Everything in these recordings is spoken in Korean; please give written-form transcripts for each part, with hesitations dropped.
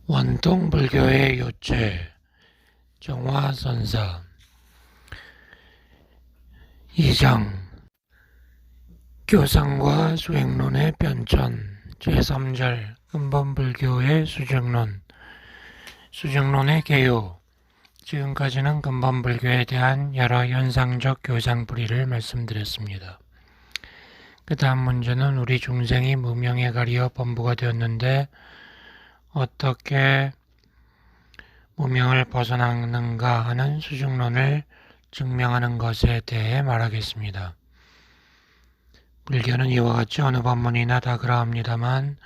원통불교의 요체 정화선사 2장 교상과 수행론의 변천 제3절 근본불교의 수정론 수정론의 개요. 지금까지는 근본불교에 대한 여러 현상적 교상뿌리를 말씀드렸습니다. 그 다음 문제는 우리 중생이 무명에 가리어 범부가 되었는데 어떻게 무명을 벗어나는가 하는 수중론을 증명하는 것에 대해 말하겠습니다. 불교는 이와 같이 어느 법문이나 다 그러합니다만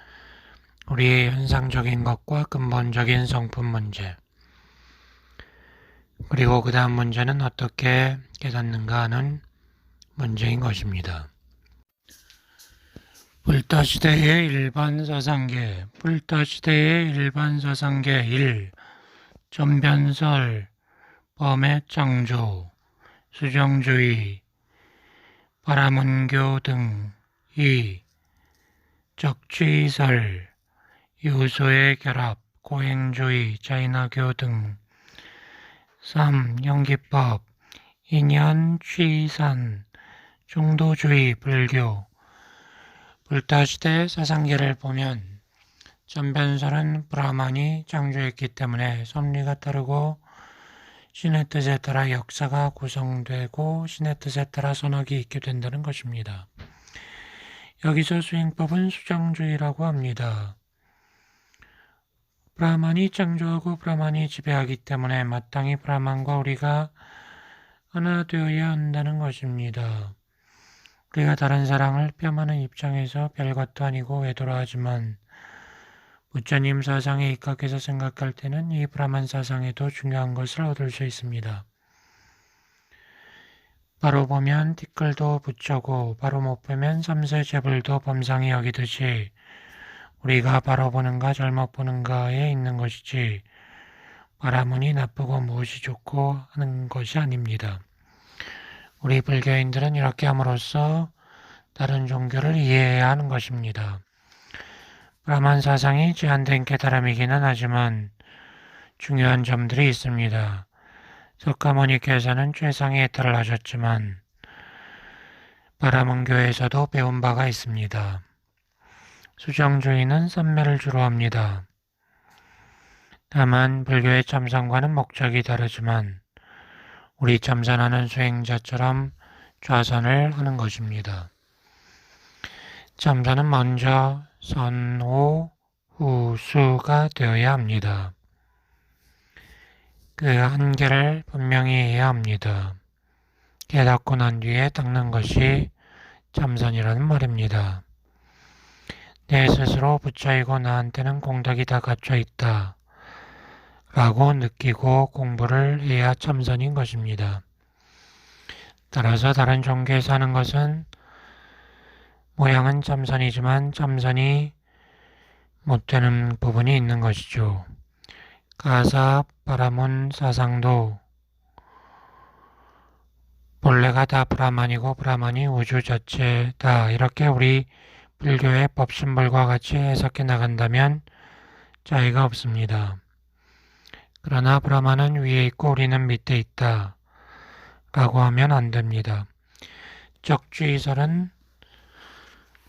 우리의 현상적인 것과 근본적인 성품 문제 그리고 그 다음 문제는 어떻게 깨닫는가 하는 문제인 것입니다. 불타시대의 일반 사상계 불타시대의 일반 사상계 1. 전변설, 범의 창조, 수정주의, 바라문교 등 2. 적취설, 유소의 결합, 고행주의, 자인화교 등 3. 연기법, 인연, 취산, 중도주의, 불교 불타시대 사상계를 보면 전변설은 브라만이 창조했기 때문에 섭리가 따르고 신의 뜻에 따라 역사가 구성되고 신의 뜻에 따라 선악이 있게 된다는 것입니다. 여기서 수행법은 수정주의라고 합니다. 브라만이 창조하고 브라만이 지배하기 때문에 마땅히 브라만과 우리가 하나 되어야 한다는 것입니다. 우리가 다른 사랑을 폄하하는 입장에서 별것도 아니고 외도라 하지만 부처님 사상에 입각해서 생각할 때는 이 브라만 사상에도 중요한 것을 얻을 수 있습니다. 바로 보면 티끌도 부처고 바로 못 보면 삼세 재불도 범상이 여기듯이 우리가 바로 보는가 잘못 보는가에 있는 것이지 바라문이 나쁘고 무엇이 좋고 하는 것이 아닙니다. 우리 불교인들은 이렇게 함으로써 다른 종교를 이해해야 하는 것입니다. 브라만 사상이 제한된 깨달음이기는 하지만 중요한 점들이 있습니다. 석가모니께서는 최상의 해탈을 하셨지만 바라문교에서도 배운 바가 있습니다. 수정주의는 삼매를 주로 합니다. 다만 불교의 참선과는 목적이 다르지만 우리 참선하는 수행자처럼 좌선을 하는 것입니다. 참선은 먼저 선호, 후수가 되어야 합니다. 그 한계를 분명히 해야 합니다. 깨닫고 난 뒤에 닦는 것이 참선이라는 말입니다. 내 스스로 부처이고 나한테는 공덕이 다 갖춰 있다 라고 느끼고 공부를 해야 참선인 것입니다. 따라서 다른 종교에서 하는 것은 모양은 참선이지만 참선이 못되는 부분이 있는 것이죠. 가사, 바라문, 사상도 본래가 다 브라만이고 브라만이 우주 자체다. 이렇게 우리 불교의 법신벌과 같이 해석해 나간다면 차이가 없습니다. 그러나 브라만은 위에 있고 우리는 밑에 있다. 라고 하면 안 됩니다. 적주의설은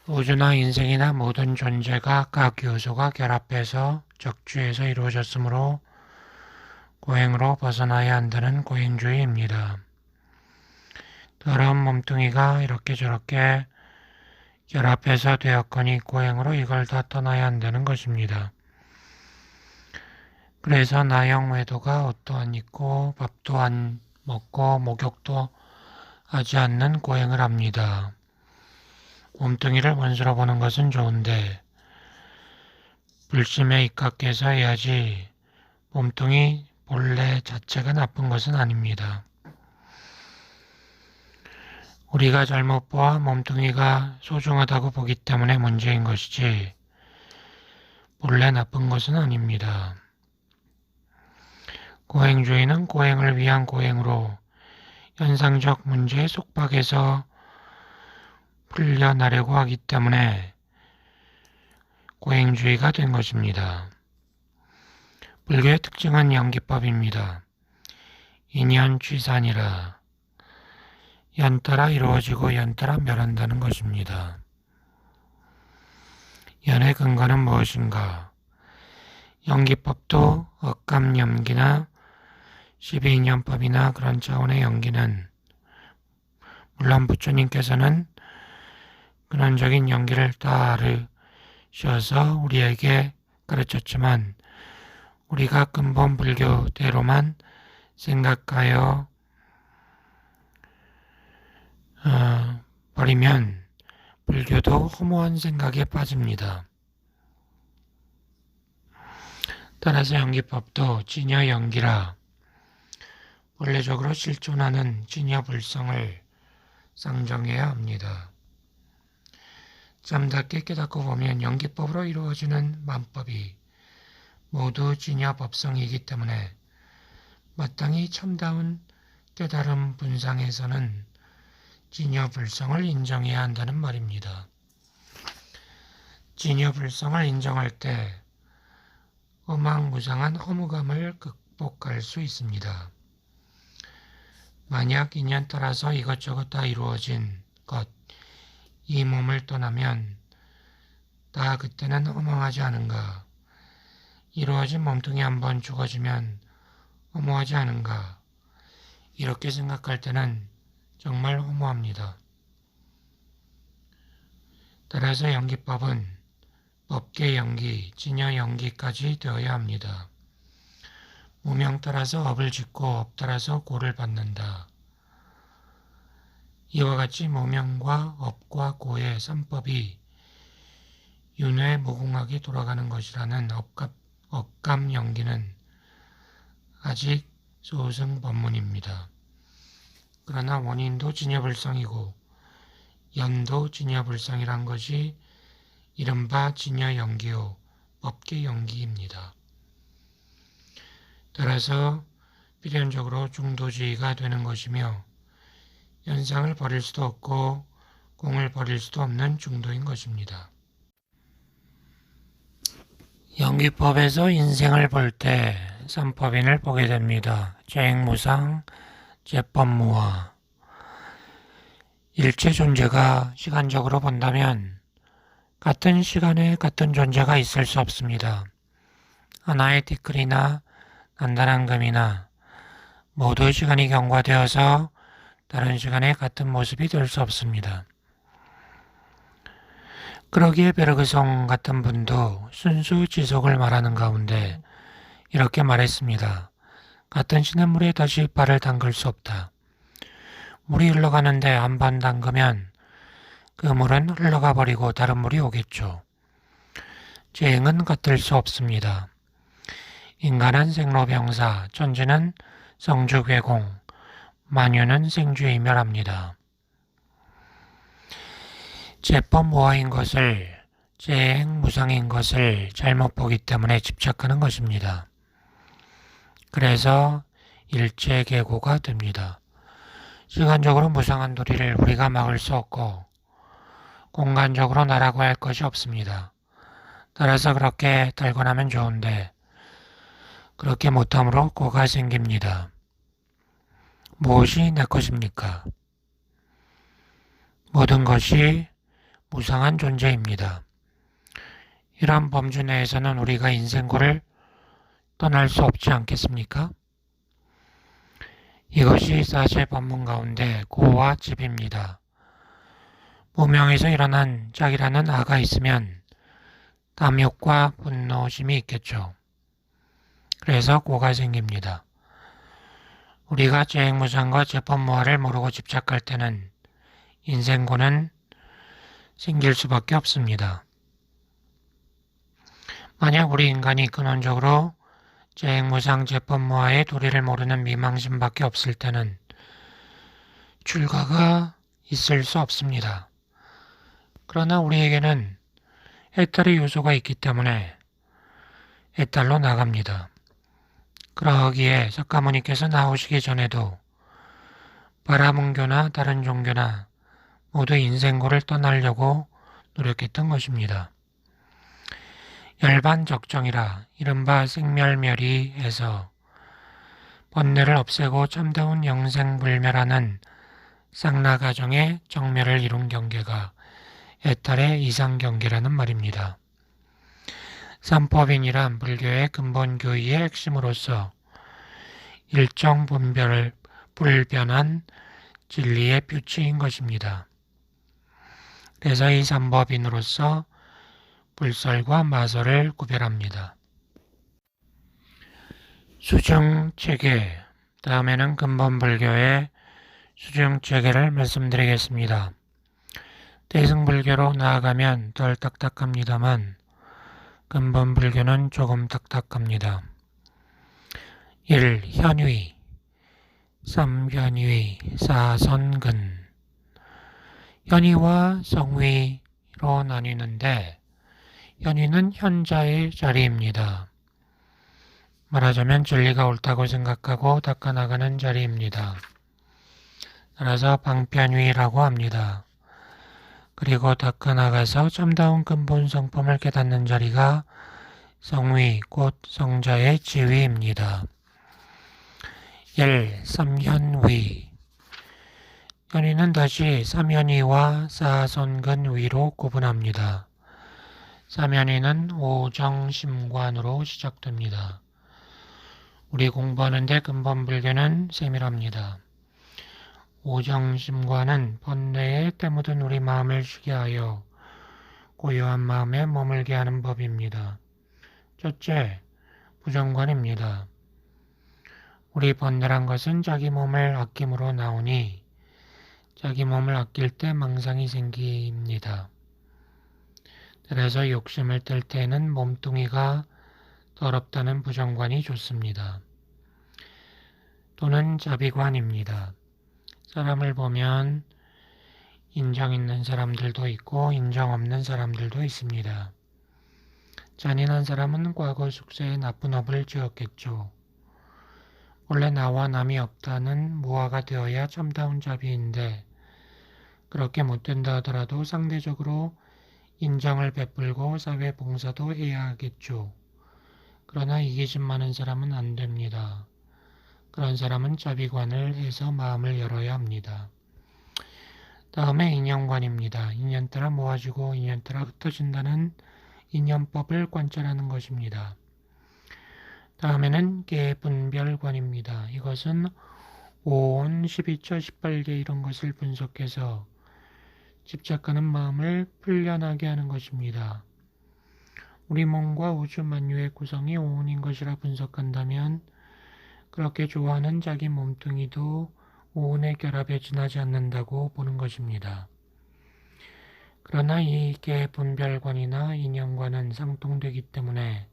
우주나 인생이나 모든 존재가 각 요소가 결합해서 적주에서 이루어졌으므로 고행으로 벗어나야 한다는 고행주의입니다. 더러운 몸뚱이가 이렇게 저렇게 결합해서 되었거니 고행으로 이걸 다 떠나야 한다는 것입니다. 그래서 나형 외도가 옷도 안 입고 밥도 안 먹고 목욕도 하지 않는 고행을 합니다. 몸뚱이를 원수로 보는 것은 좋은데 불심에 입각해서 해야지 몸뚱이 본래 자체가 나쁜 것은 아닙니다. 우리가 잘못 보아 몸뚱이가 소중하다고 보기 때문에 문제인 것이지 본래 나쁜 것은 아닙니다. 고행주의는 고행을 위한 고행으로 현상적 문제에 속박해서 풀려나려고 하기 때문에 고행주의가 된 것입니다. 불교의 특징은 연기법입니다. 인연취산이라 연따라 이루어지고 연따라 멸한다는 것입니다. 연의 근거는 무엇인가? 연기법도 억감연기나 12인연법이나 그런 차원의 연기는 물론 부처님께서는 근원적인 연기를 따르셔서 우리에게 가르쳤지만 우리가 근본 불교대로만 생각하여 버리면 불교도 허무한 생각에 빠집니다. 따라서 연기법도 진여연기라 원래적으로 실존하는 진여불성을 상정해야 합니다. 잠답게 깨닫고 보면 연기법으로 이루어지는 만법이 모두 진여법성이기 때문에 마땅히 참다운 깨달음 분상에서는 진여불성을 인정해야 한다는 말입니다. 진여불성을 인정할 때 어망무상한 허무감을 극복할 수 있습니다. 만약 인연 따라서 이것저것 다 이루어진 것, 이 몸을 떠나면 다 그때는 허망하지 않은가? 이루어진 몸뚱이 한번 죽어지면 허무하지 않은가? 이렇게 생각할 때는 정말 허무합니다. 따라서 연기법은 법계 연기, 진여 연기까지 되어야 합니다. 무명 따라서 업을 짓고 업 따라서 고를 받는다. 이와 같이 무명과 업과 고의 삼법이 윤회무궁하게 돌아가는 것이라는 업감 연기는 아직 소승법문입니다. 그러나 원인도 진여불성이고 연도 진여불성이란 것이 이른바 진여연기요 법계연기입니다. 따라서 필연적으로 중도주의가 되는 것이며 연상을 버릴 수도 없고 공을 버릴 수도 없는 중도인 것입니다. 연기법에서 인생을 볼 때 삼법인을 보게 됩니다. 재행무상, 재법무화. 일체 존재가 시간적으로 본다면 같은 시간에 같은 존재가 있을 수 없습니다. 하나의 티끌이나 단단한 금이나 모두 시간이 경과되어서 다른 시간에 같은 모습이 될 수 없습니다. 그러기에 베르그송 같은 분도 순수 지속을 말하는 가운데 이렇게 말했습니다. 같은 시냇물에 다시 발을 담글 수 없다. 물이 흘러가는데 한 번 담그면 그 물은 흘러가 버리고 다른 물이 오겠죠. 재행은 같을 수 없습니다. 인간은 생로병사, 천지는 성주괴공, 만유는 생주이멸합니다. 재법무화인 것을 재행무상인 것을 잘못 보기 때문에 집착하는 것입니다. 그래서 일체계고가 됩니다. 시간적으로 무상한 도리를 우리가 막을 수 없고 공간적으로 나라고 할 것이 없습니다. 따라서 그렇게 달고 나면 좋은데 그렇게 못함으로 고가 생깁니다. 무엇이 내 것입니까? 모든 것이 무상한 존재입니다. 이러한 범주 내에서는 우리가 인생고를 떠날 수 없지 않겠습니까? 이것이 사제 법문 가운데 고와 집입니다. 무명에서 일어난 짝이라는 아가 있으면 탐욕과 분노심이 있겠죠. 그래서 고가 생깁니다. 우리가 재행무상과 재법무화를 모르고 집착할 때는 인생고는 생길 수밖에 없습니다. 만약 우리 인간이 근원적으로 재행무상 재법무화의 도리를 모르는 미망심밖에 없을 때는 출가가 있을 수 없습니다. 그러나 우리에게는 해탈의 요소가 있기 때문에 해탈로 나갑니다. 그러기에 석가모니께서 나오시기 전에도 바라문교나 다른 종교나 모두 인생고를 떠나려고 노력했던 것입니다. 열반적정이라 이른바 생멸멸이에서 번뇌를 없애고 참다운 영생불멸하는 쌍라가정의 정멸을 이룬 경계가 에탈의 이상경계라는 말입니다. 삼법인이란 불교의 근본 교의의 핵심으로서 일정 불변한 진리의 표치인 것입니다. 그래서 이 삼법인으로서 불설과 마설을 구별합니다. 수중체계, 다음에는 근본 불교의 수중체계를 말씀드리겠습니다. 대승불교로 나아가면 덜 딱딱합니다만 근본 불교는 조금 딱딱합니다. 1. 현위, 3. 현위, 4. 선근. 현위와 성위로 나뉘는데 현위는 현자의 자리입니다. 말하자면 진리가 옳다고 생각하고 닦아나가는 자리입니다. 따라서 방편위라고 합니다. 그리고 닦아나가서 참다운 근본 성품을 깨닫는 자리가 성위, 곧 성자의 지위입니다. 1. 삼현위. 현위는 다시 삼현위와 사선근위로 구분합니다. 삼현위는 오정심관으로 시작됩니다. 우리 공부하는데 근본 불교는 세밀합니다. 오정심관은 번뇌에 때묻은 우리 마음을 쉬게 하여 고요한 마음에 머물게 하는 법입니다. 첫째, 부정관입니다. 우리 번뇌란 것은 자기 몸을 아낌으로 나오니 자기 몸을 아낄 때 망상이 생깁니다. 그래서 욕심을 뜰 때에는 몸뚱이가 더럽다는 부정관이 좋습니다. 또는 자비관입니다. 사람을 보면 인정 있는 사람들도 있고 인정 없는 사람들도 있습니다. 잔인한 사람은 과거 숙세에 나쁜 업을 지었겠죠. 원래 나와 남이 없다는 무아가 되어야 참다운 자비인데 그렇게 못된다 하더라도 상대적으로 인정을 베풀고 사회 봉사도 해야 하겠죠. 그러나 이기심 많은 사람은 안 됩니다. 그런 사람은 자비관을 해서 마음을 열어야 합니다. 다음에 인연관입니다. 인연 따라 모아지고 인연 따라 흩어진다는 인연법을 관찰하는 것입니다. 다음에는 계분별관입니다. 이것은 5온, 12처, 18계 이런 것을 분석해서 집착하는 마음을 풀려나게 하는 것입니다. 우리 몸과 우주 만유의 구성이 5온인 것이라 분석한다면 그렇게 좋아하는 자기 몸뚱이도 5온의 결합에 지나지 않는다고 보는 것입니다. 그러나 이 계분별관이나 인연관은 상통되기 때문에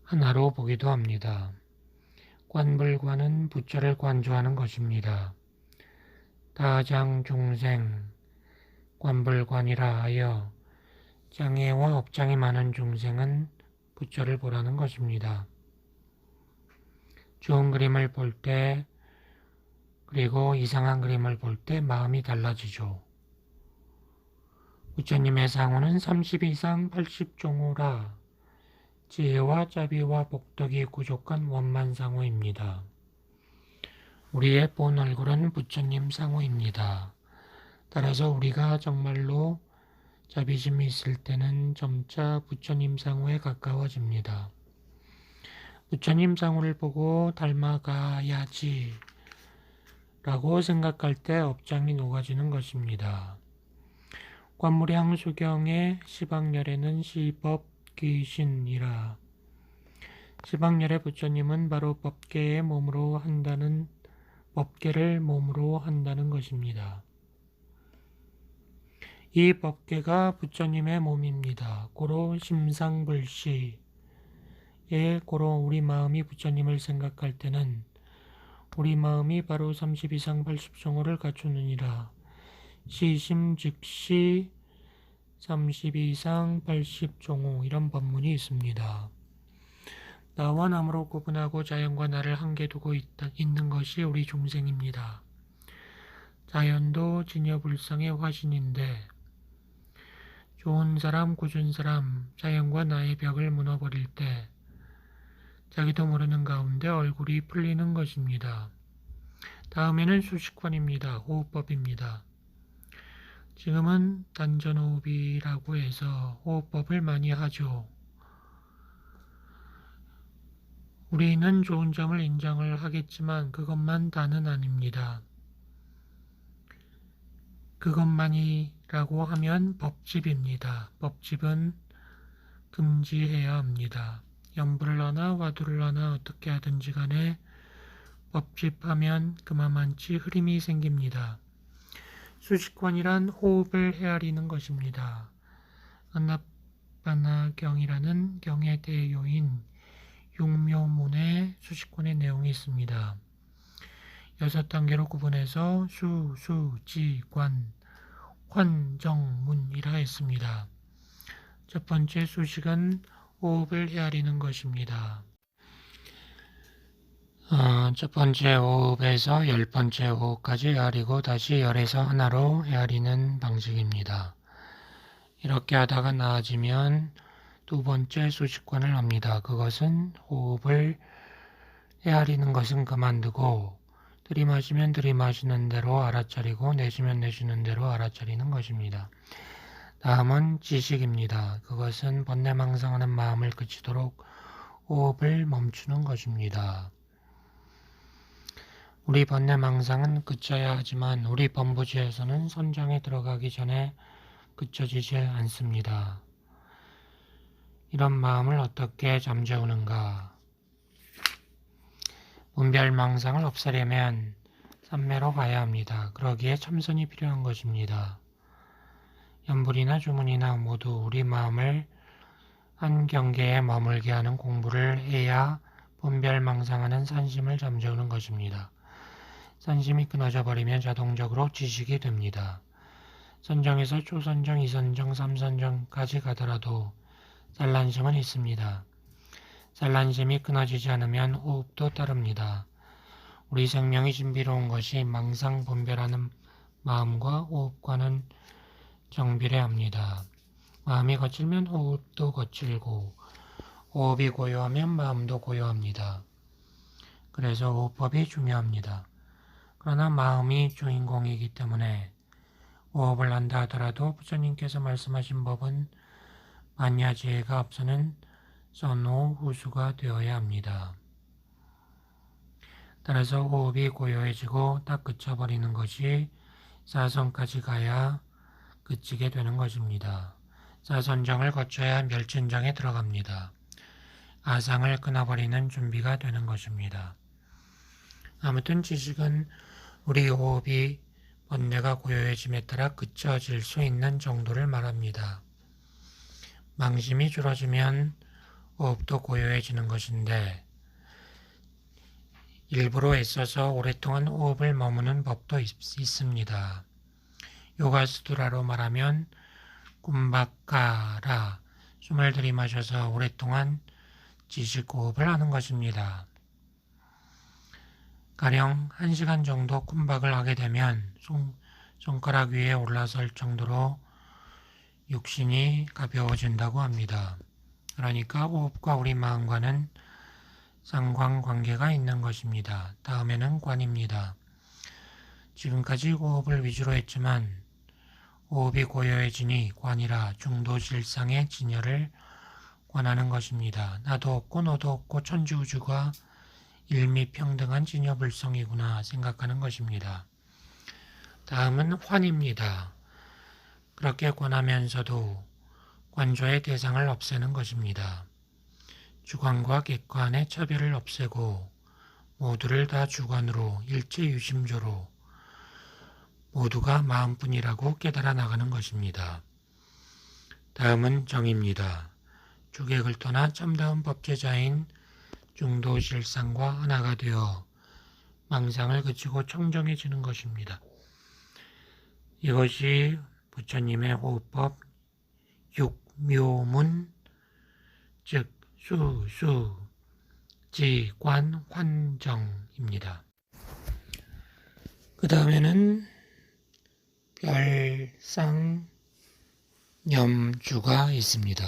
하나로 보기도 합니다. 관불관은 부처를 관조하는 것입니다. 다장 중생, 관불관이라 하여 장애와 업장이 많은 중생은 부처를 보라는 것입니다. 좋은 그림을 볼 때 그리고 이상한 그림을 볼 때 마음이 달라지죠. 부처님의 상호는 30 이상 80종호라 지혜와 자비와 복덕이 부족한 원만상호입니다. 우리의 본 얼굴은 부처님 상호입니다. 따라서 우리가 정말로 자비심이 있을 때는 점차 부처님 상호에 가까워집니다. 부처님 상호를 보고 닮아가야지 라고 생각할 때 업장이 녹아지는 것입니다. 관무량 수경의 시방열에는 시법귀신이라. 시방열의 부처님은 바로 법계의 몸으로 한다는 법계를 몸으로 한다는 것입니다. 이 법계가 부처님의 몸입니다. 고로 심상불시 고로 우리 마음이 부처님을 생각할 때는 우리 마음이 바로 30 이상 80종호를 갖추느니라. 시심 즉시 30 이상 80종호 이런 법문이 있습니다. 나와 남으로 구분하고 자연과 나를 한계 두고 있는 것이 우리 중생입니다. 자연도 진여불성의 화신인데 좋은 사람, 고준 사람, 자연과 나의 벽을 무너버릴 때 자기도 모르는 가운데 얼굴이 풀리는 것입니다. 다음에는 수식관입니다. 호흡법입니다. 지금은 단전호흡이라고 해서 호흡법을 많이 하죠. 우리는 좋은 점을 인정을 하겠지만 그것만 다는 아닙니다. 그것만이라고 하면 법집입니다. 법집은 금지해야 합니다. 염불을 하나 화두를 하나 어떻게 하든지 간에 법집하면 그만치 흐림이 생깁니다. 수식관이란 호흡을 헤아리는 것입니다. 안나빠나경이라는 경의 대요인 육묘문에 수식관의 내용이 있습니다. 6단계로 구분해서 수, 지, 관, 환, 정, 문이라 했습니다. 첫 번째 수식은 호흡을 헤아리는 것입니다. 첫 번째 호흡에서 10번째 호흡까지 헤아리고 다시 10에서 하나로 헤아리는 방식입니다. 이렇게 하다가 나아지면 두 번째 수식관을 합니다. 그것은 호흡을 헤아리는 것은 그만두고 들이마시면 들이마시는 대로 알아차리고 내쉬면 내쉬는 대로 알아차리는 것입니다. 다음은 지식입니다. 그것은 번뇌망상하는 마음을 그치도록 호흡을 멈추는 것입니다. 우리 번뇌망상은 그쳐야 하지만 우리 범부지에서는 선정에 들어가기 전에 그쳐지지 않습니다. 이런 마음을 어떻게 잠재우는가? 분별망상을 없애려면 삼매로 가야 합니다. 그러기에 참선이 필요한 것입니다. 염불이나 주문이나 모두 우리 마음을 한 경계에 머물게 하는 공부를 해야 분별망상하는 산심을 잠재우는 것입니다. 산심이 끊어져 버리면 자동적으로 지식이 됩니다. 선정에서 초선정, 이선정, 삼선정까지 가더라도 산란심은 있습니다. 산란심이 끊어지지 않으면 호흡도 따릅니다. 우리 생명이 신비로운 것이 망상 분별하는 마음과 호흡과는 정비례 합니다. 마음이 거칠면 호흡도 거칠고 호흡이 고요하면 마음도 고요합니다. 그래서 호흡법이 중요합니다. 그러나 마음이 주인공이기 때문에 호흡을 한다 하더라도 부처님께서 말씀하신 법은 만야지혜가 앞서는 선호 후수가 되어야 합니다. 따라서 호흡이 고요해지고 딱 그쳐버리는 것이 사선까지 가야 그치게 되는 것입니다. 사선정을 거쳐야 멸진정에 들어갑니다. 아상을 끊어버리는 준비가 되는 것입니다. 아무튼 지식은 우리 호흡이 번뇌가 고요해짐에 따라 그쳐질 수 있는 정도를 말합니다. 망심이 줄어지면 호흡도 고요해지는 것인데 일부러 애써서 오랫동안 호흡을 머무는 법도 있습니다. 요가수두라로 말하면 쿰바카라 숨을 들이마셔서 오랫동안 지식호흡을 하는 것입니다. 가령 1시간 정도 쿰박을 하게 되면 손가락 위에 올라설 정도로 육신이 가벼워진다고 합니다. 그러니까 호흡과 우리 마음과는 상관관계가 있는 것입니다. 다음에는 관입니다. 지금까지 호흡을 위주로 했지만 호흡이 고요해지니 관이라 중도실상의 진열을 관하는 것입니다. 나도 없고 너도 없고 천지우주가 일미평등한 진여불성이구나 생각하는 것입니다. 다음은 환입니다. 그렇게 관하면서도 관조의 대상을 없애는 것입니다. 주관과 객관의 차별을 없애고 모두를 다 주관으로 일체유심조로 모두가 마음뿐이라고 깨달아 나가는 것입니다. 다음은 정입니다. 주객을 떠나 참다운 법제자인 중도실상과 하나가 되어 망상을 그치고 청정해지는 것입니다. 이것이 부처님의 호흡법 육묘문 즉 수수 지관 환정입니다. 그 다음에는 별상 염주가 있습니다.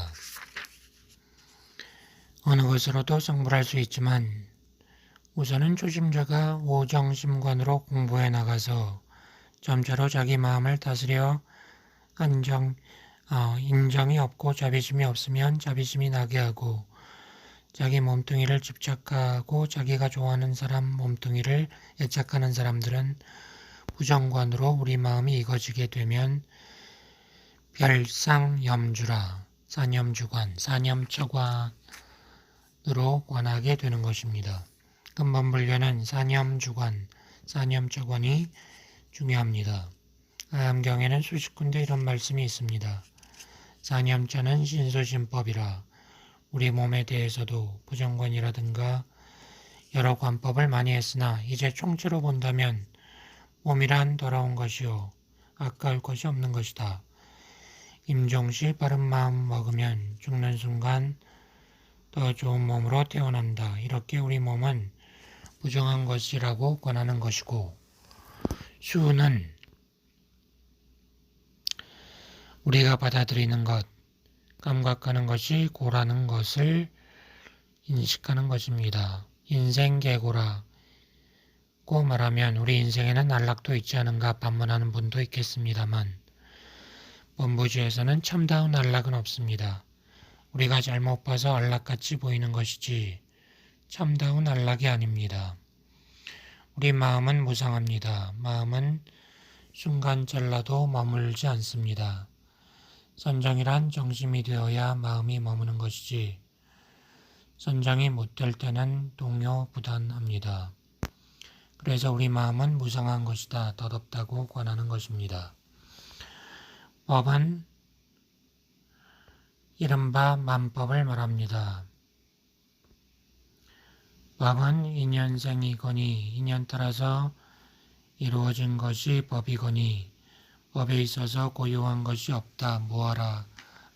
어느 것으로도 성불할 수 있지만 우선은 초심자가 오정심관으로 공부해 나가서 점차로 자기 마음을 다스려 인정이 없고 자비심이 없으면 자비심이 나게 하고 자기 몸뚱이를 집착하고 자기가 좋아하는 사람 몸뚱이를 애착하는 사람들은 부정관으로 우리 마음이 익어지게 되면 별상염주라 산염주관, 산염처관으로 관하게 되는 것입니다. 근본 분류는 산염주관, 산염처관이 중요합니다. 아암경에는 수십 군데 이런 말씀이 있습니다. 산염자는 신소신법이라 우리 몸에 대해서도 부정관이라든가 여러 관법을 많이 했으나 이제 총체로 본다면 몸이란 더러운 것이요 아까울 것이 없는 것이다. 임종시 바른 마음 먹으면 죽는 순간 더 좋은 몸으로 태어난다. 이렇게 우리 몸은 부정한 것이라고 권하는 것이고 수는 우리가 받아들이는 것, 감각하는 것이 고라는 것을 인식하는 것입니다. 인생계고라고 말하면 우리 인생에는 안락도 있지 않은가 반문하는 분도 있겠습니다만 본부주에서는 참다운 안락은 없습니다. 우리가 잘못 봐서 안락같이 보이는 것이지 참다운 안락이 아닙니다. 우리 마음은 무상합니다. 마음은 순간 잘라도 머물지 않습니다. 선정이란 정심이 되어야 마음이 머무는 것이지 선정이 못될 때는 동요부단합니다. 그래서 우리 마음은 무상한 것이다. 덧없다고 권하는 것입니다. 법은 이른바 만법을 말합니다. 법은 인연생이거니 인연 따라서 이루어진 것이 법이거니 법에 있어서 고유한 것이 없다. 무하라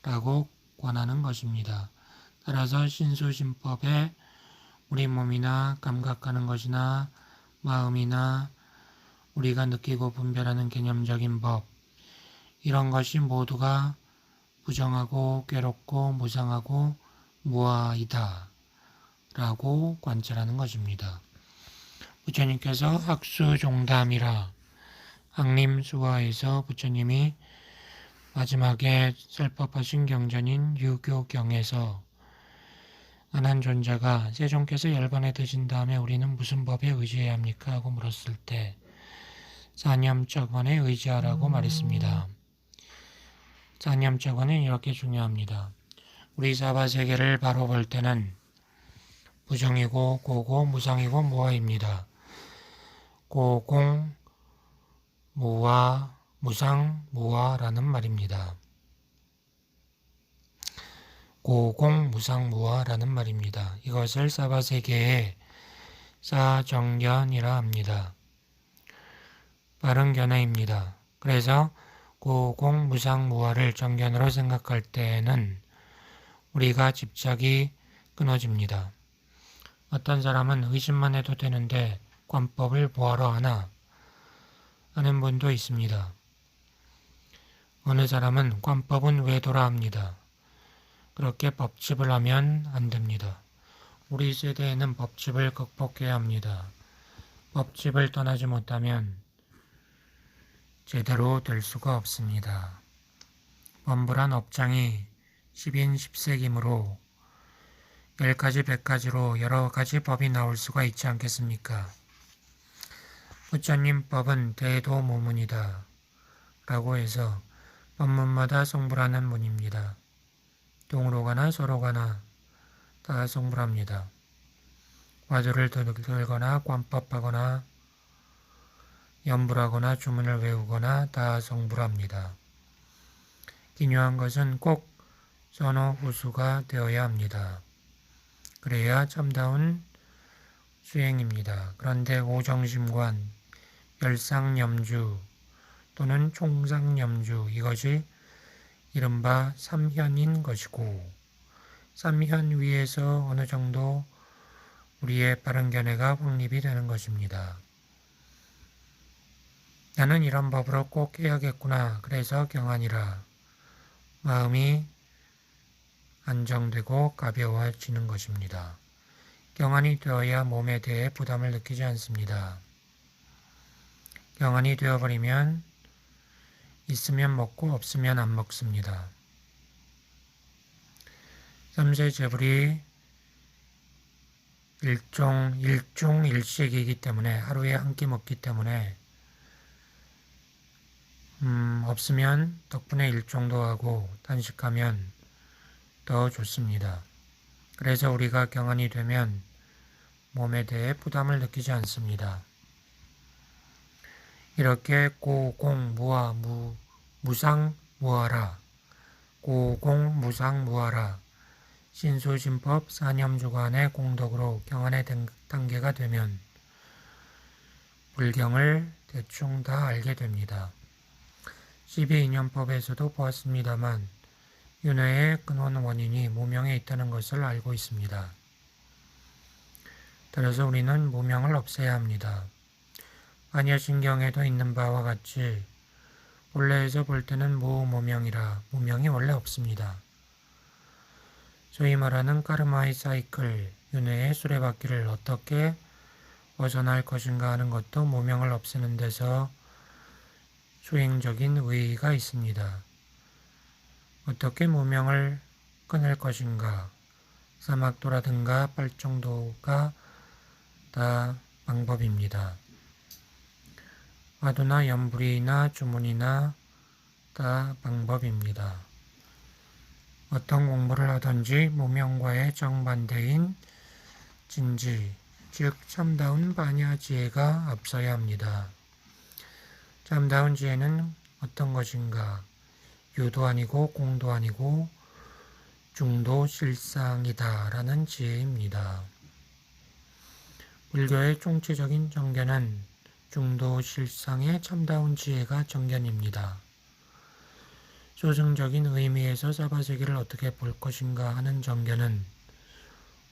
라고 권하는 것입니다. 따라서 신수신법에 우리 몸이나 감각하는 것이나 마음이나 우리가 느끼고 분별하는 개념적인 법 이런 것이 모두가 부정하고 괴롭고 무상하고 무아이다 라고 관찰하는 것입니다. 부처님께서 학수종담이라 항림수화에서 부처님이 마지막에 설법하신 경전인 유교경에서 안한 존자가 세종께서 열반에 드신 다음에 우리는 무슨 법에 의지해야 합니까? 하고 물었을 때 산염적원에 의지하라고 말했습니다. 산염적원은 이렇게 중요합니다. 우리 사바세계를 바로 볼 때는 부정이고 고고 무상이고 무아입니다. 고공 무아 무상 무아라는 말입니다. 고공 무상 무아라는 말입니다. 이것을 사바세계의 사정견이라 합니다. 바른 견해입니다. 그래서 고공 무상 무아를 정견으로 생각할 때에는 우리가 집착이 끊어집니다. 어떤 사람은 의심만 해도 되는데 관법을 뭐하러 하나 하는 분도 있습니다. 어느 사람은 관법은 외도라 합니다. 그렇게 법집을 하면 안 됩니다. 우리 세대에는 법집을 극복해야 합니다. 법집을 떠나지 못하면 제대로 될 수가 없습니다. 범불한 업장이 10인 10색이므로 10가지 100가지로 여러 가지 법이 나올 수가 있지 않겠습니까? 부처님 법은 대도무문이다 라고 해서 법문마다 성불하는 문입니다. 동으로 가나 서로 가나 다 성불합니다. 화두를 들거나 관법하거나 연불하거나 주문을 외우거나 다 성불합니다. 기묘한 것은 꼭 선호후수가 되어야 합니다. 그래야 참다운 수행입니다. 그런데 오정심관, 열상염주 또는 총상염주 이것이 이른바 삼현인 것이고 삼현 위에서 어느 정도 우리의 바른 견해가 확립이 되는 것입니다. 나는 이런 법으로 꼭 해야겠구나. 그래서 경하니라. 마음이 안정되고 가벼워지는 것입니다. 경안이 되어야 몸에 대해 부담을 느끼지 않습니다. 경안이 되어버리면 있으면 먹고 없으면 안 먹습니다. 삼세제불이 일중일식이기 때문에 하루에 한 끼 먹기 때문에 없으면 덕분에 일종도 하고 단식하면 더 좋습니다. 그래서 우리가 경안이 되면 몸에 대해 부담을 느끼지 않습니다. 이렇게 고공무화 무상무화라 고공무상무화라 신수진법 사념주관의 공덕으로 경안의 단계가 되면 불경을 대충 다 알게 됩니다. 12인연법에서도 보았습니다만 윤회의 근원 원인이 무명에 있다는 것을 알고 있습니다. 따라서 우리는 무명을 없애야 합니다. 반야신경에도 있는 바와 같이 본래에서 볼 때는 무무명이라 무명이 원래 없습니다. 소위 말하는 카르마의 사이클, 윤회의 수레바퀴를 어떻게 벗어날 것인가 하는 것도 무명을 없애는 데서 수행적인 의의가 있습니다. 어떻게 무명을 끊을 것인가, 사막도라든가 빨정도가 다 방법입니다. 화두나 연불이나 주문이나 다 방법입니다. 어떤 공부를 하든지 무명과의 정반대인 진지, 즉 참다운 반야지혜가 앞서야 합니다. 참다운 지혜는 어떤 것인가? 유도 아니고 공도 아니고 중도 실상이다 라는 지혜입니다. 불교의 총체적인 정견은 중도 실상의 참다운 지혜가 정견입니다. 소승적인 의미에서 사바세계를 어떻게 볼 것인가 하는 정견은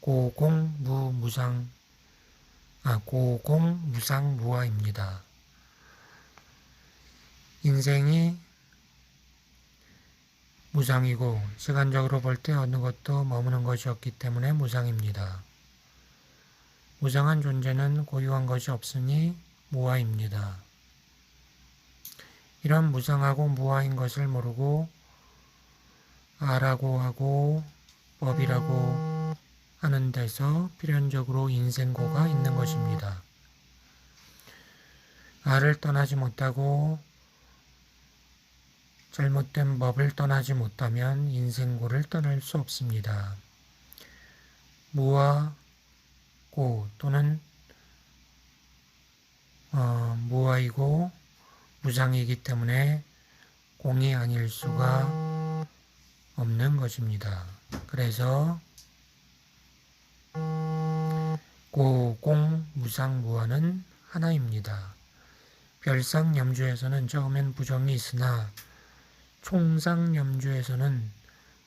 고공무상무화입니다. 인생이 무상이고 시간적으로 볼 때 어느 것도 머무는 것이 없기 때문에 무상입니다. 무상한 존재는 고유한 것이 없으니 무화입니다. 이런 무상하고 무화인 것을 모르고 아라고 하고 법이라고 하는 데서 필연적으로 인생고가 있는 것입니다. 아를 떠나지 못하고 잘못된 법을 떠나지 못하면 인생고를 떠날 수 없습니다. 무와 고 또는 무아이고 무상이기 때문에 공이 아닐 수가 없는 것입니다. 그래서 고공 무상 무아는 하나입니다. 별상염주에서는 처음엔 부정이 있으나 총상염주에서는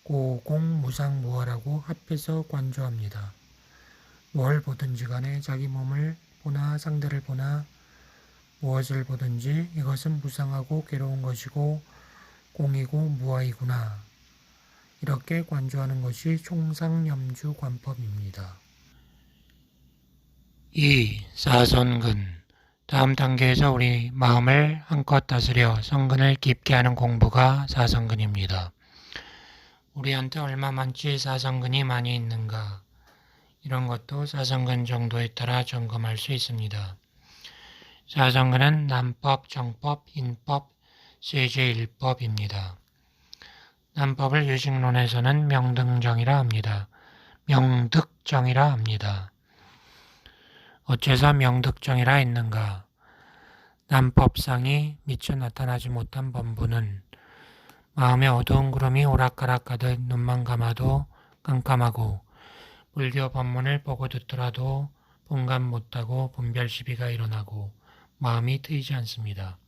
고공 무상 무아라고 합해서 관조합니다. 뭘 보든지 간에 자기 몸을 보나 상대를 보나 무엇을 보든지 이것은 무상하고 괴로운 것이고 공이고 무아이구나. 이렇게 관조하는 것이 총상염주 관법입니다. 2. 사선근. 다음 단계에서 우리 마음을 한껏 다스려 선근을 깊게 하는 공부가 사선근입니다. 우리한테 얼마만치 사선근이 많이 있는가, 이런 것도 사선근 정도에 따라 점검할 수 있습니다. 사선근은 남법, 정법, 인법, 세제일법입니다. 남법을 유식론에서는 명등정이라 합니다. 명득정이라 합니다. 어째서 명득정이라 했는가? 남법상이 미처 나타나지 못한 범부는 마음에 어두운 구름이 오락가락하듯 눈만 감아도 깜깜하고 불교 법문을 보고 듣더라도 분간 못하고 분별시비가 일어나고 마음이 트이지 않습니다.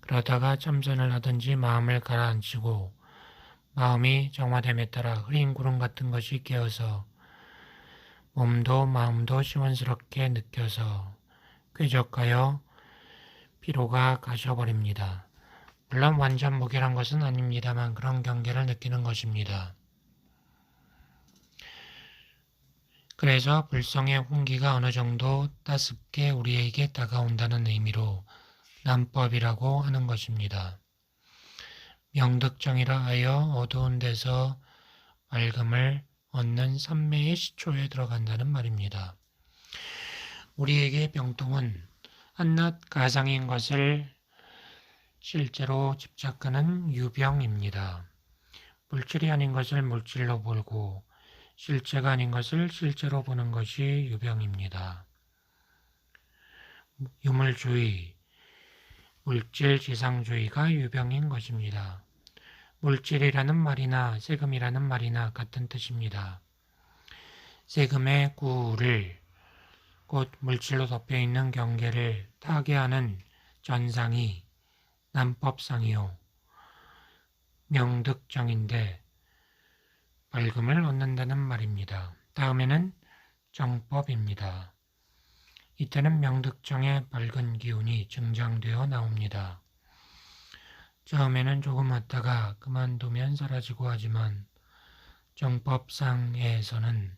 그러다가 참선을 하든지 마음을 가라앉히고 마음이 정화됨에 따라 흐린 구름 같은 것이 깨어서 몸도 마음도 시원스럽게 느껴서 쾌적하여 피로가 가셔버립니다. 물론 완전 무결한 것은 아닙니다만 그런 경계를 느끼는 것입니다. 그래서 불성의 홍기가 어느 정도 따숩게 우리에게 다가온다는 의미로 난법이라고 하는 것입니다. 명득정이라 하여 어두운 데서 맑음을 얻는 삼매의 시초에 들어간다는 말입니다. 우리에게 병통은 한낱 가상인 것을 실제로 집착하는 유병입니다. 물질이 아닌 것을 물질로 보고 실제가 아닌 것을 실제로 보는 것이 유병입니다. 유물주의, 물질지상주의가 유병인 것입니다. 물질이라는 말이나 세금이라는 말이나 같은 뜻입니다. 세금의 구를 곧 물질로 덮여있는 경계를 타개하는 전상이 난법상이요 명득정인데 밝음을 얻는다는 말입니다. 다음에는 정법입니다. 이때는 명득정의 밝은 기운이 증장되어 나옵니다. 처음에는 조금 왔다가 그만두면 사라지고 하지만 정법상에서는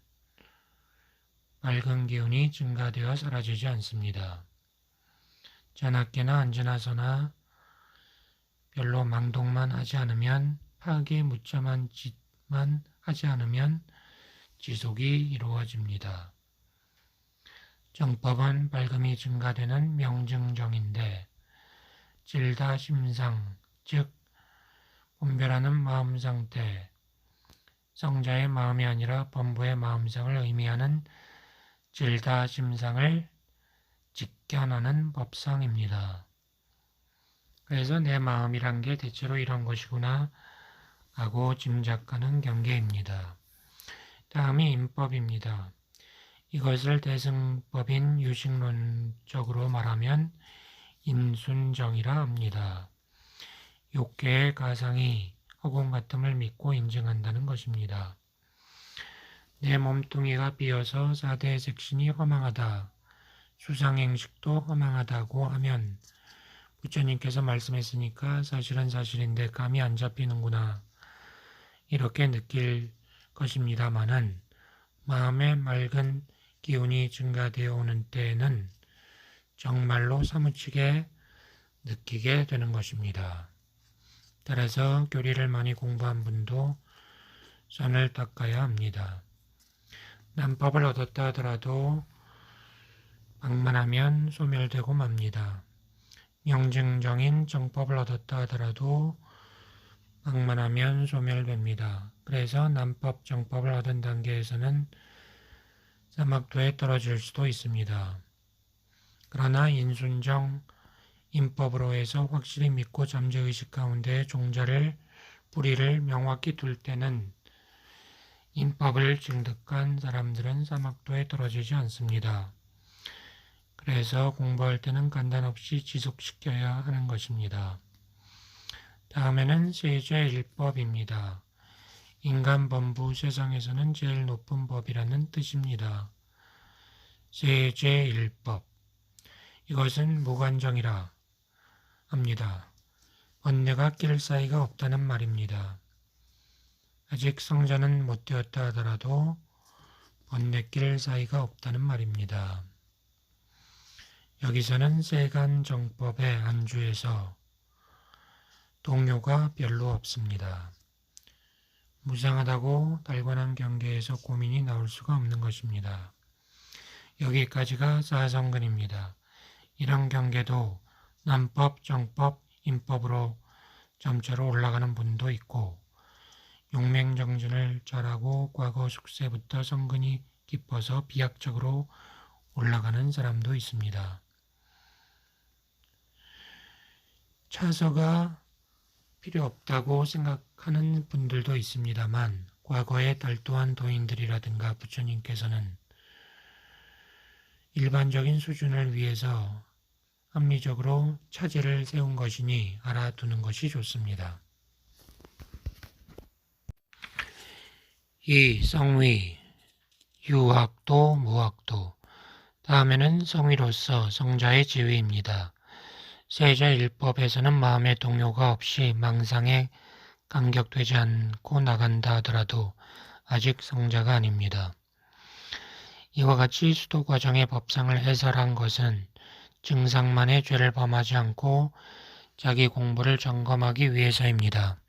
밝은 기운이 증가되어 사라지지 않습니다. 자나깨나 안전하서나 별로 망동만 하지 않으면 파괴 무자만 짓만 하지 않으면 지속이 이루어집니다. 정법은 밝음이 증가되는 명증정인데 질다심상 즉 분별하는 마음상태 성자의 마음이 아니라 범부의 마음상을 의미하는 질다심상을 직견하는 법상입니다. 그래서 내 마음이란 게 대체로 이런 것이구나 하고 짐작하는 경계입니다. 다음이 인법입니다. 이것을 대승법인 유식론적으로 말하면 인순정이라 합니다. 욕계의 가상이 허공 같음을 믿고 인증한다는 것입니다. 내 몸뚱이가 비어서 4대 색신이 허망하다, 수상행식도 허망하다고 하면 부처님께서 말씀했으니까 사실은 사실인데 감이 안 잡히는구나 이렇게 느낄 것입니다마는 마음의 맑은 기운이 증가되어 오는 때에는 정말로 사무치게 느끼게 되는 것입니다. 따라서 교리를 많이 공부한 분도 손을 닦아야 합니다. 난법을 얻었다 하더라도 방만하면 소멸되고 맙니다. 명증정인 정법을 얻었다 하더라도 방만하면 소멸됩니다. 그래서 난법, 정법을 얻은 단계에서는 사막도에 떨어질 수도 있습니다. 그러나 인순정, 인법으로 해서 확실히 믿고 잠재의식 가운데 종자를, 뿌리를 명확히 둘 때는 인법을 증득한 사람들은 사막도에 떨어지지 않습니다. 그래서 공부할 때는 간단 없이 지속시켜야 하는 것입니다. 다음에는 세제일법입니다. 인간 범부 세상에서는 제일 높은 법이라는 뜻입니다. 세제일법. 이것은 무관정이라 합니다. 번뇌가 낄 사이가 없다는 말입니다. 아직 성자는 못 되었다 하더라도 번뇌 낄 사이가 없다는 말입니다. 여기서는 세간정법의 안주에서 동요가 별로 없습니다. 무상하다고 달관한 경계에서 고민이 나올 수가 없는 것입니다. 여기까지가 사성근입니다. 이런 경계도 난법, 정법, 인법으로 점차로 올라가는 분도 있고 용맹정진을 잘하고 과거 숙세부터 성근이 깊어서 비약적으로 올라가는 사람도 있습니다. 차서가 필요 없다고 생각하는 분들도 있습니다만 과거에 달도한 도인들이라든가 부처님께서는 일반적인 수준을 위해서 합리적으로 차제를 세운 것이니 알아두는 것이 좋습니다. 이 성위, 유학도, 무학도. 다음에는 성위로서 성자의 지위입니다. 세자일법에서는 마음의 동요가 없이 망상에 감격되지 않고 나간다 하더라도 아직 성자가 아닙니다. 이와 같이 수도 과정의 법상을 해설한 것은 증상만의 죄를 범하지 않고 자기 공부를 점검하기 위해서입니다.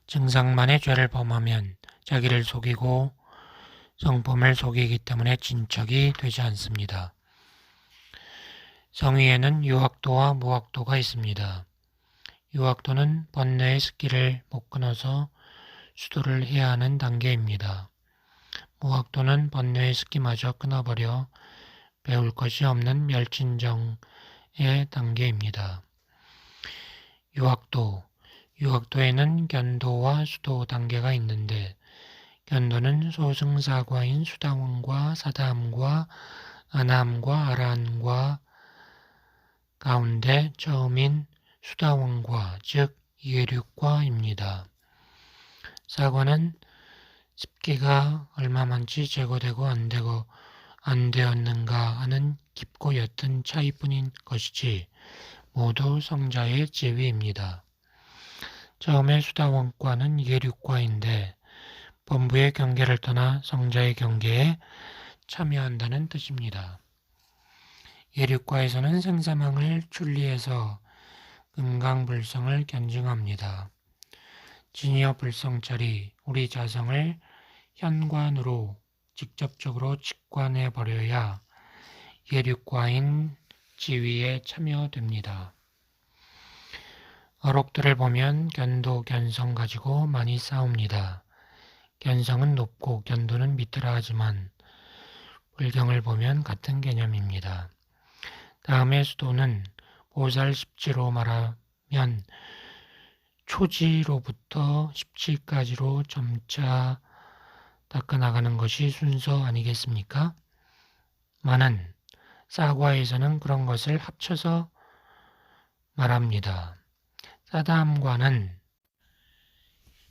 증상만의 죄를 범하면 자기를 속이고 성품을 속이기 때문에 진척이 되지 않습니다. 성위에는 유학도와 무학도가 있습니다. 유학도는 번뇌의 습기를 못 끊어서 수도를 해야 하는 단계입니다. 무학도는 번뇌의 습기마저 끊어버려 배울 것이 없는 멸진정의 단계입니다. 유학도에는 견도와 수도 단계가 있는데 견도는 소승사과인 수다원과 사다함과 아나함과 아라함과 가운데 처음인 수다원과 즉 예륙과입니다. 사과는 습기가 얼마만치 제거되고 안 되었는가 하는 깊고 옅은 차이뿐인 것이지 모두 성자의 지위입니다. 처음에 수다원과는 예륙과인데 범부의 경계를 떠나 성자의 경계에 참여한다는 뜻입니다. 예륙과에서는 생사망을 출리해서 금강불성을 견증합니다. 진여 불성찰이 우리 자성을 현관으로 직접적으로 직관해버려야 예륙과인 지위에 참여됩니다. 어록들을 보면 견도, 견성 가지고 많이 싸웁니다. 견성은 높고 견도는 밑으라 하지만 불경을 보면 같은 개념입니다. 다음에 수도는 보살 17로 말하면 초지로부터 17까지로 점차 닦아나가는 것이 순서 아니겠습니까? 많은 사과에서는 그런 것을 합쳐서 말합니다. 사다함과는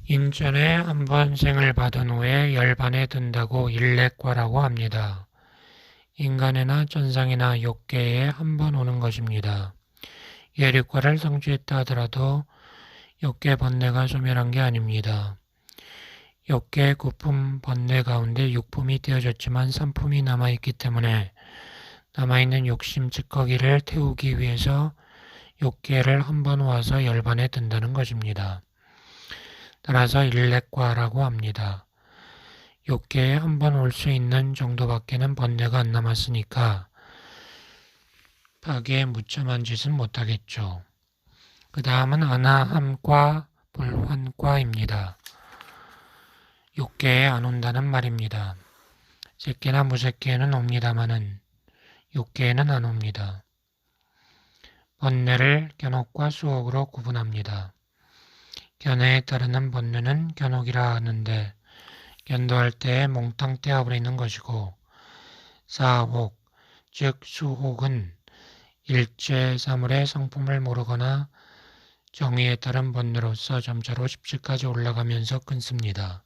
인전에 한 번 생을 받은 후에 열반에 든다고 일례과라고 합니다. 인간에나 천상이나 욕계에 한 번 오는 것입니다. 예륙과를 성취했다 하더라도 욕계 번뇌가 소멸한 게 아닙니다. 욕계 9품 번뇌 가운데 6품이 떼어졌지만 3품이 남아있기 때문에 남아있는 욕심 찌꺼기를 태우기 위해서 욕계를 한 번 와서 열반에 든다는 것입니다. 따라서 일례과라고 합니다. 욕계에 한 번 올 수 있는 정도밖에는 번뇌가 안 남았으니까 파괴에 무참한 짓은 못하겠죠. 그 다음은 아나함과 불환과입니다. 욕계에 안 온다는 말입니다. 새끼나 무새끼에는 옵니다마는 욕계에는 안 옵니다. 번뇌를 견옥과 수옥으로 구분합니다. 견해에 따르는 번뇌는 견옥이라 하는데 견도할 때에 몽땅 떼어버리는 것이고 사옥, 즉 수옥은 일체 사물의 성품을 모르거나 정의에 따른 번뇌로서 점차로 17까지 올라가면서 끊습니다.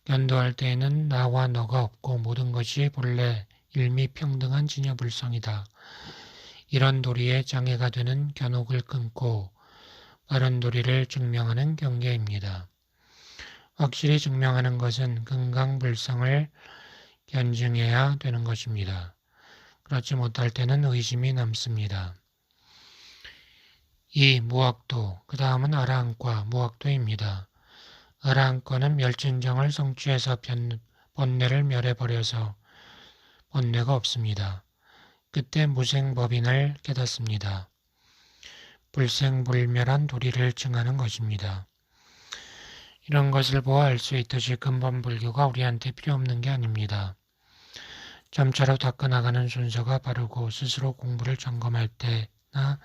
견도할 때에는 나와 너가 없고 모든 것이 본래 일미평등한 진여불성이다. 이런 도리에 장애가 되는 견옥을 끊고 바른 도리를 증명하는 경계입니다. 확실히 증명하는 것은 금강불성을 견증해야 되는 것입니다. 그렇지 못할 때는 의심이 남습니다. 이 무학도, 그 다음은 아라한과 무학도입니다. 아라한과는 멸진정을 성취해서 번뇌를 멸해버려서 번뇌가 없습니다. 그때 무생법인을 깨닫습니다. 불생불멸한 도리를 증하는 것입니다. 이런 것을 보아 알 수 있듯이 근본불교가 우리한테 필요 없는 게 아닙니다. 점차로 닦아나가는 순서가 바르고 스스로 공부를 점검할 때나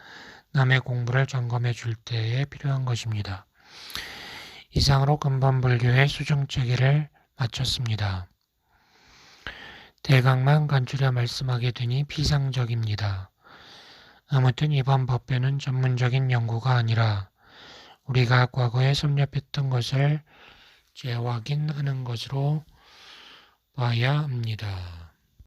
남의 공부를 점검해 줄 때에 필요한 것입니다. 이상으로 근본불교의 수정체계를 마쳤습니다. 대강만 간추려 말씀하게 되니 피상적입니다. 아무튼 이번 법배는 전문적인 연구가 아니라 우리가 과거에 섭렵했던 것을 재확인하는 것으로 봐야 합니다.